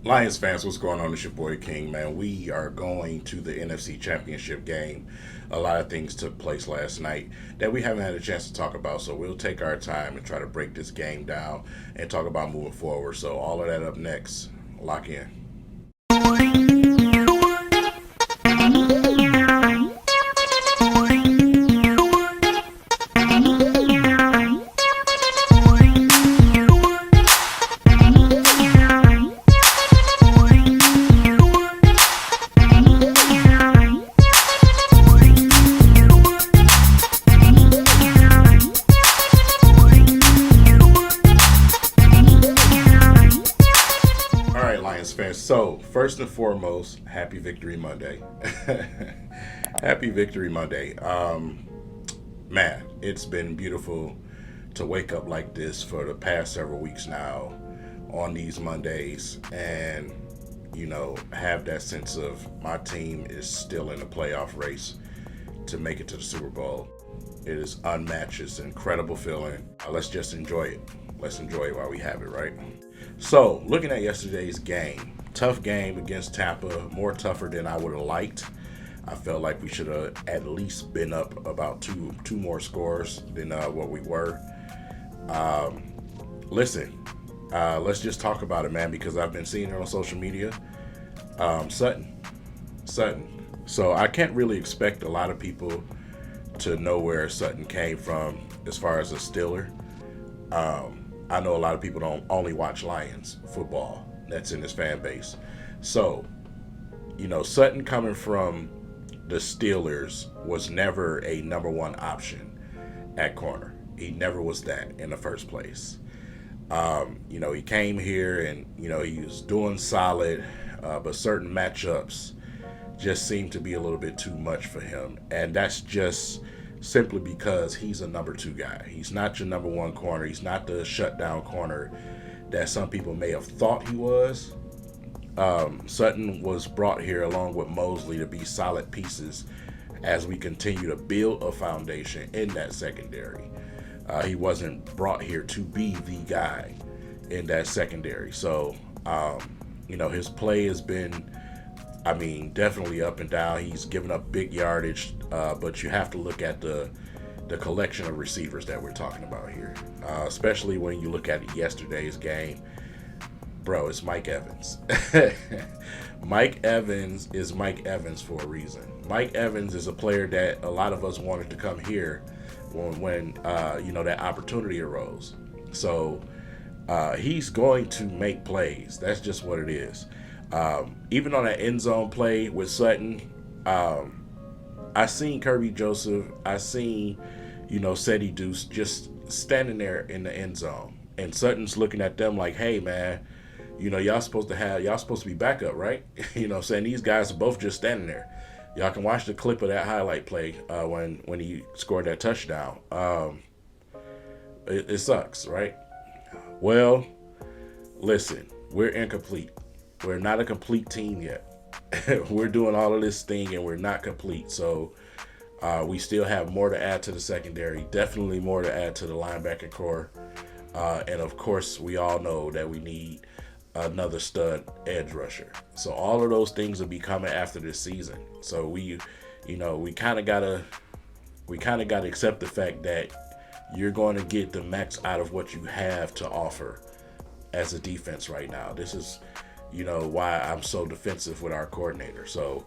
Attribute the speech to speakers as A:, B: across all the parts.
A: Lions fans, what's going on? It's your boy King, man. We are going to the NFC Championship game. A lot of things took place last night that we haven't had a chance to talk about, so we'll take our time and try to break this game down and talk about moving forward. So, all of that up next. Lock in. All right, Lions fans. So, first and foremost, happy Victory Monday. Happy Victory Monday. Man, it's been beautiful to wake up like this for the past several weeks now on these Mondays and, have that sense of my team is still in the playoff race to make it to the Super Bowl. It is unmatched. It's an incredible feeling. Let's just enjoy it. Let's enjoy it while we have it, right? So, looking at yesterday's game, tough game against Tampa, more tougher than I would have liked. I felt like we should have at least been up about two more scores than what we were. Listen, let's just talk about it, man, because I've been seeing it on social media. Sutton. So I can't really expect a lot of people to know where Sutton came from as far as a Steeler. I know a lot of people don't only watch Lions football. That's in his fan base. So, Sutton coming from the Steelers was never a number one option at corner. He never was that in the first place. He came here and, he was doing solid, but certain matchups just seemed to be a little bit too much for him. And that's just simply because he's a number two guy. He's not your number one corner. He's not the shutdown corner that some people may have thought he was. Sutton was brought here along with Mosley to be solid pieces as we continue to build a foundation in that secondary. He wasn't brought here to be the guy in that secondary. So, his play has been, definitely up and down. He's given up big yardage, but you have to look at the collection of receivers that we're talking about here, especially when you look at yesterday's game. Bro, it's Mike Evans. Mike Evans is Mike Evans for a reason. Mike Evans is a player that a lot of us wanted to come here when that opportunity arose. So he's going to make plays. That's just what it is. Even on that end zone play with Sutton, I seen Kirby Joseph. I seen, Ceedy Deuce just standing there in the end zone, and Sutton's looking at them like, "Hey, man, y'all supposed to be backup, right?" Saying these guys are both just standing there. Y'all can watch the clip of that highlight play when he scored that touchdown. It sucks, right? Well, listen, we're incomplete. We're not a complete team yet. We're doing all of this thing and we're not complete. So we still have more to add to the secondary, definitely more to add to the linebacker core. And of course, we all know that we need another stud edge rusher. So all of those things will be coming after this season. So we kind of gotta accept the fact that you're going to get the max out of what you have to offer as a defense right now. This is why I'm so defensive with our coordinator. So,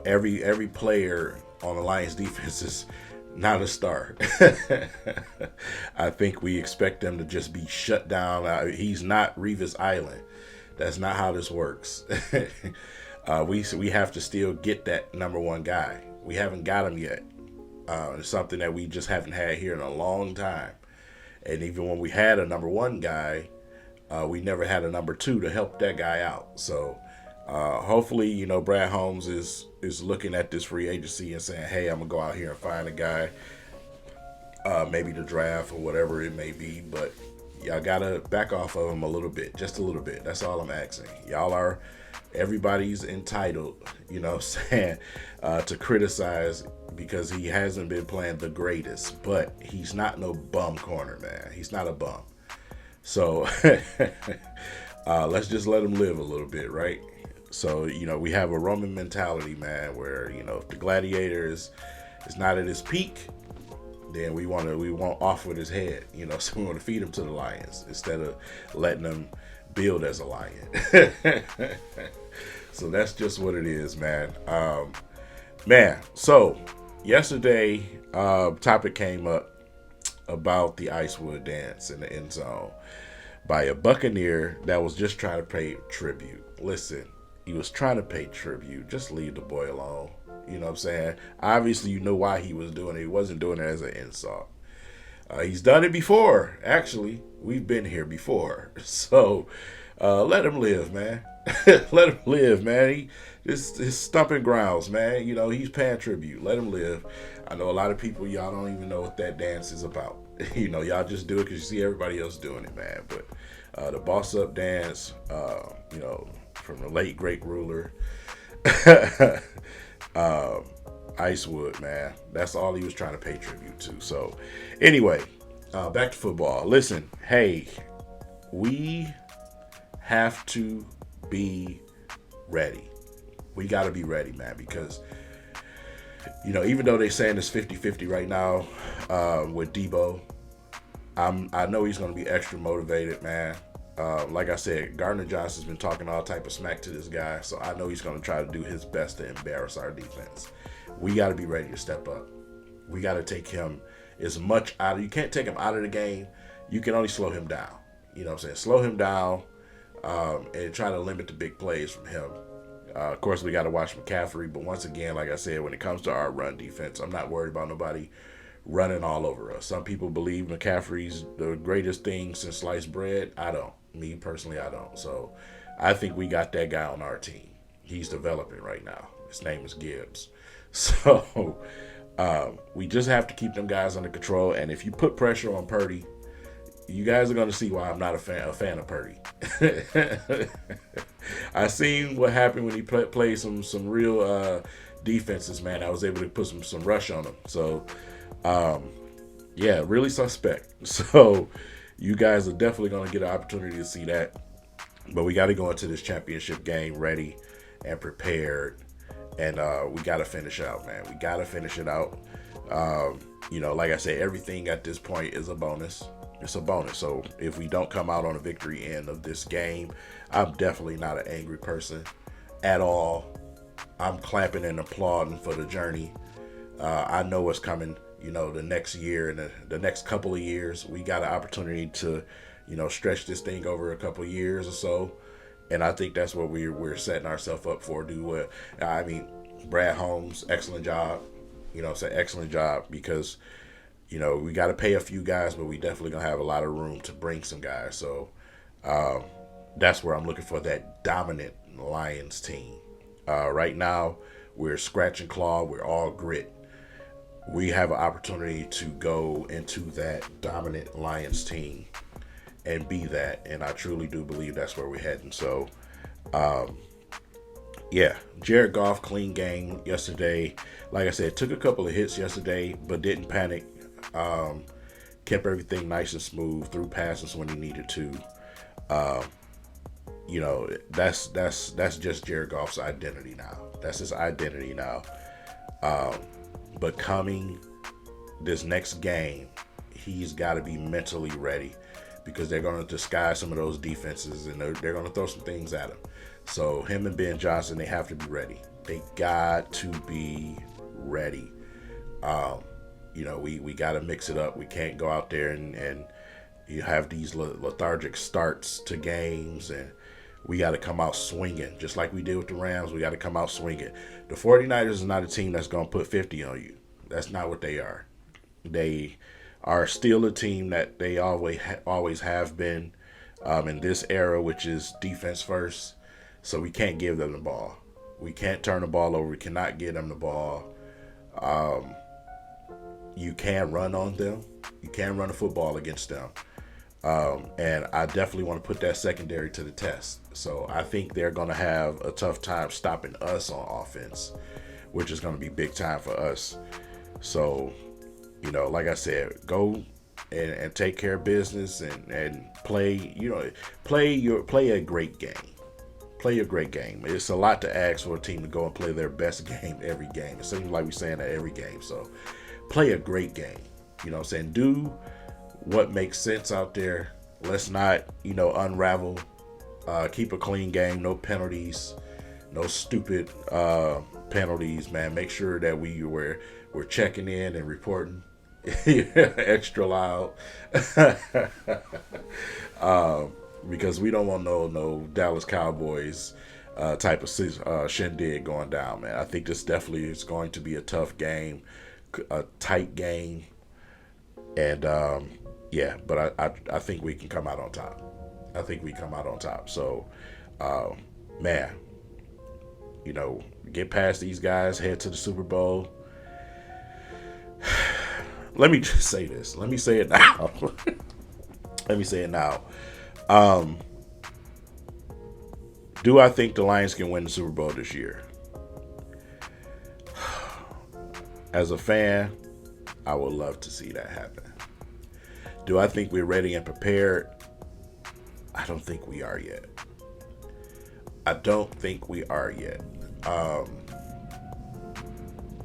A: every player on the Lions defense is not a star. I think we expect them to just be shut down. He's not Revis Island. That's not how this works. We have to still get that number one guy. We haven't got him yet. It's something that we just haven't had here in a long time. And even when we had a number one guy, we never had a number two to help that guy out. So hopefully, Brad Holmes is looking at this free agency and saying, "Hey, I'm gonna go out here and find a guy, maybe the draft or whatever it may be." But y'all gotta back off of him a little bit, just a little bit. That's all I'm asking. Everybody's entitled, saying, to criticize because he hasn't been playing the greatest. But he's not no bum corner, man. He's not a bum. So let's just let them live a little bit, right? So we have a Roman mentality, man, where if the gladiator is not at his peak, then we want off with his head, so we want to feed him to the lions instead of letting them build as a lion. So that's just what it is, man. Man, so yesterday, topic came up about the Icewood dance in the end zone by a Buccaneer that was just trying to pay tribute. Listen, he was trying to pay tribute. Just leave the boy alone. You know what I'm saying? Obviously, you know why he was doing it. He wasn't doing it as an insult. He's done it before, actually. We've been here before. So let him live, man. Let him live, man. His stumping grounds, man. He's paying tribute. Let him live. I know a lot of people, y'all don't even know what that dance is about. Y'all just do it because you see everybody else doing it, man. But the boss up dance, from the late great ruler, Icewood, man. That's all he was trying to pay tribute to. So, anyway, back to football. Listen, hey, we have to be ready. We got to be ready, man, because, even though they're saying it's 50-50 right now with Deebo, I know he's going to be extra motivated, man. Like I said, Gardner Johnson's been talking all type of smack to this guy, so I know he's going to try to do his best to embarrass our defense. We got to be ready to step up. We got to take him as much out of. You can't take him out of the game. You can only slow him down. You know what I'm saying? Slow him down and try to limit the big plays from him. Of course, we got to watch McCaffrey, but once again, like I said, when it comes to our run defense, I'm not worried about nobody running all over us. Some people believe McCaffrey's the greatest thing since sliced bread. I don't. Me personally, I don't. So I think we got that guy on our team. He's developing right now. His name is Gibbs. So we just have to keep them guys under control. And if you put pressure on Purdy, you guys are going to see why I'm not a fan of Purdy. I seen what happened when he played some real defenses, man. I was able to put some rush on them. So, yeah, really suspect. So you guys are definitely going to get an opportunity to see that. But we got to go into this championship game ready and prepared. And we got to finish out, man. We got to finish it out. Like I said, everything at this point is a bonus. It's a bonus. So if we don't come out on a victory end of this game, I'm definitely not an angry person at all. I'm clapping and applauding for the journey. I know what's coming, the next year and the next couple of years. We got an opportunity to, stretch this thing over a couple of years or so. And I think that's what we're setting ourselves up for. Brad Holmes, excellent job. Excellent job because, we got to pay a few guys, but we definitely going to have a lot of room to bring some guys. So that's where I'm looking for that dominant Lions team. Right now, we're scratch and claw. We're all grit. We have an opportunity to go into that dominant Lions team and be that. And I truly do believe that's where we're heading. So, Jared Goff, clean game yesterday. Like I said, took a couple of hits yesterday, but didn't panic. Kept everything nice and smooth, threw passes when he needed to. That's just Jared Goff's identity now. That's his identity now. But coming this next game, he's got to be mentally ready because they're going to disguise some of those defenses and they're going to throw some things at him. So him and Ben Johnson, they have to be ready. They got to be ready. We got to mix it up. We can't go out there and you have these lethargic starts to games, and we got to come out swinging. Just like we did with the Rams, we got to come out swinging. The 49ers is not a team that's going to put 50 on you. That's not what they are. They are still a team that they always have been in this era, which is defense first. So we can't give them the ball. We can't turn the ball over. We cannot give them the ball. You can run on them. You can run a football against them. And I definitely want to put that secondary to the test. So I think they're going to have a tough time stopping us on offense, which is going to be big time for us. So, like I said, go and take care of business and play. Play a great game. Play a great game. It's a lot to ask for a team to go and play their best game every game. It seems like we're saying that every game. So play a great game. You know what I'm saying? Do what makes sense out there. Let's not, unravel. Keep a clean game. No penalties. No stupid penalties, man. Make sure that we're checking in and reporting extra loud. Because we don't want no Dallas Cowboys type of shindig going down, man. I think this definitely is going to be a tough game, a tight game, and but I think we can come out on top. I think we come out on top. So, man, get past these guys, head to the Super Bowl. Let me just say this. Let me say it now. Let me say it now. Do I think the Lions can win the Super Bowl this year? As a fan, I would love to see that happen. Do I think we're ready and prepared? I don't think we are yet. I don't think we are yet.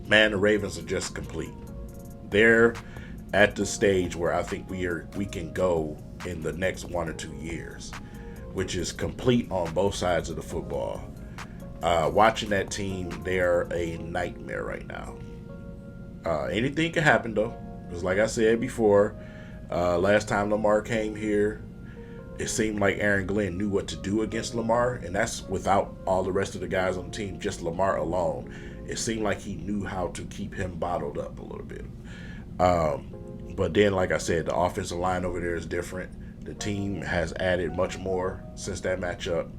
A: Man, the Ravens are just complete. They're at the stage where I think we can go in the next 1 or 2 years, which is complete on both sides of the football. Watching that team, they're a nightmare right now. Anything can happen though, because like I said before, last time Lamar came here, it seemed like Aaron Glenn knew what to do against Lamar, and that's without all the rest of the guys on the team, just Lamar alone. It seemed like he knew how to keep him bottled up a little bit. But then, like I said, the offensive line over there is different. The team has added much more since that matchup.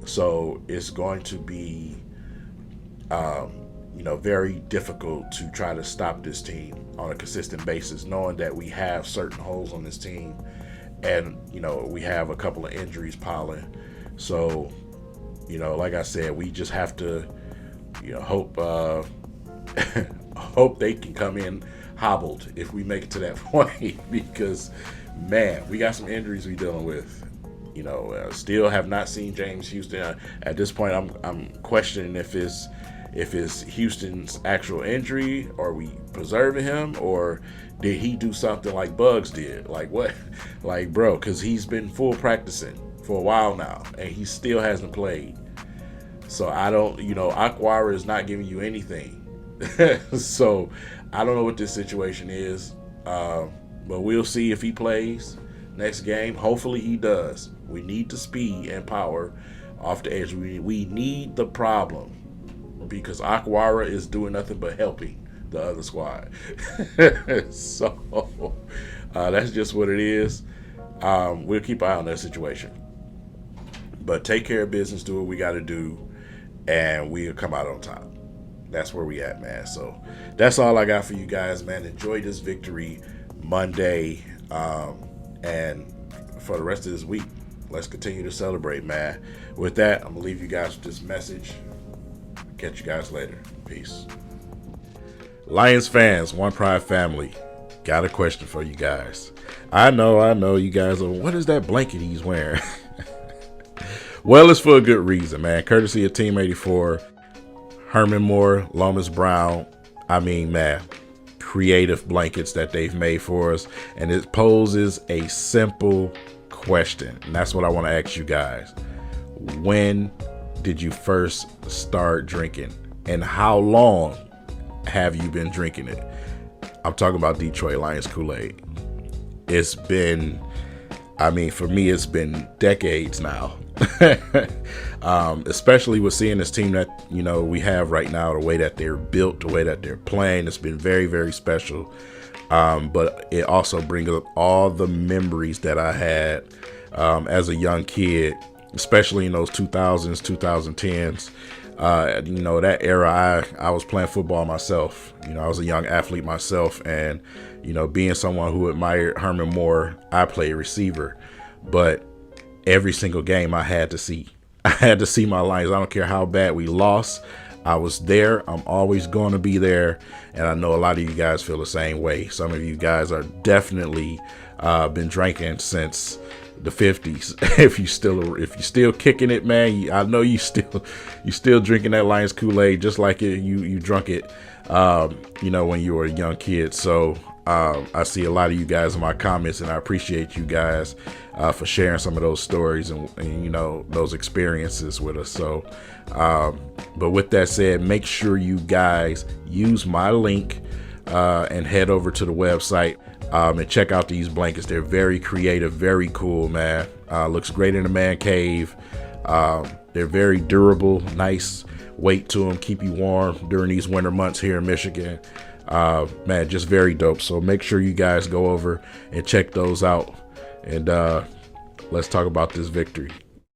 A: So it's going to be, very difficult to try to stop this team on a consistent basis, knowing that we have certain holes on this team. And, we have a couple of injuries piling. So, like I said, we just have to, hope hope they can come in hobbled if we make it to that point, because, man, we got some injuries we're dealing with. Still have not seen James Houston. At this point, I'm questioning if it's Houston's actual injury, or we preserving him, or did he do something like Bugs did? Like what? Like, bro, because he's been full practicing for a while now, and he still hasn't played. So I don't, Aquara is not giving you anything. So I don't know what this situation is, but we'll see if he plays next game. Hopefully he does. We need the speed and power off the edge. We need the problem, because Aquara is doing nothing but helping the other squad. So that's just what it is. We'll keep an eye on that situation. But take care of business, do what we got to do, and we'll come out on top. That's where we at, man. So that's all I got for you guys, man. Enjoy this victory Monday. And for the rest of this week, let's continue to celebrate, man. With that, I'm going to leave you guys with this message. Catch you guys later. Peace. Lions fans, One Pride family, got a question for you guys. I know you guys are, what is that blanket he's wearing? Well, it's for a good reason, man. Courtesy of Team 84, Herman Moore, Lomas Brown. I mean, man, creative blankets that they've made for us. And it poses a simple question. And that's what I want to ask you guys. When did you first start drinking? And how long have you been drinking it? I'm talking about Detroit Lions Kool-Aid. It's been, for me, it's been decades now. Especially with seeing this team that, we have right now, the way that they're built, the way that they're playing, it's been very, very special. But it also brings up all the memories that I had as a young kid, especially in those 2000s, 2010s. That era, I was playing football myself. I was a young athlete myself, and, being someone who admired Herman Moore, I played receiver. But every single game I had to see my Lions. I don't care how bad we lost. I was there. I'm always going to be there. And I know a lot of you guys feel the same way. Some of you guys are definitely been drinking since the 50s. if you still kicking it, man, I know you still drinking that Lions Kool-Aid just like you drunk it, when you were a young kid. So I see a lot of you guys in my comments, and I appreciate you guys for sharing some of those stories and those experiences with us. So, but with that said, make sure you guys use my link and head over to the website and check out these blankets. They're very creative, very cool, man. Looks great in a man cave. They're very durable, nice weight to them, keep you warm during these winter months here in Michigan. Man, just very dope. So make sure you guys go over and check those out. And let's talk about this victory.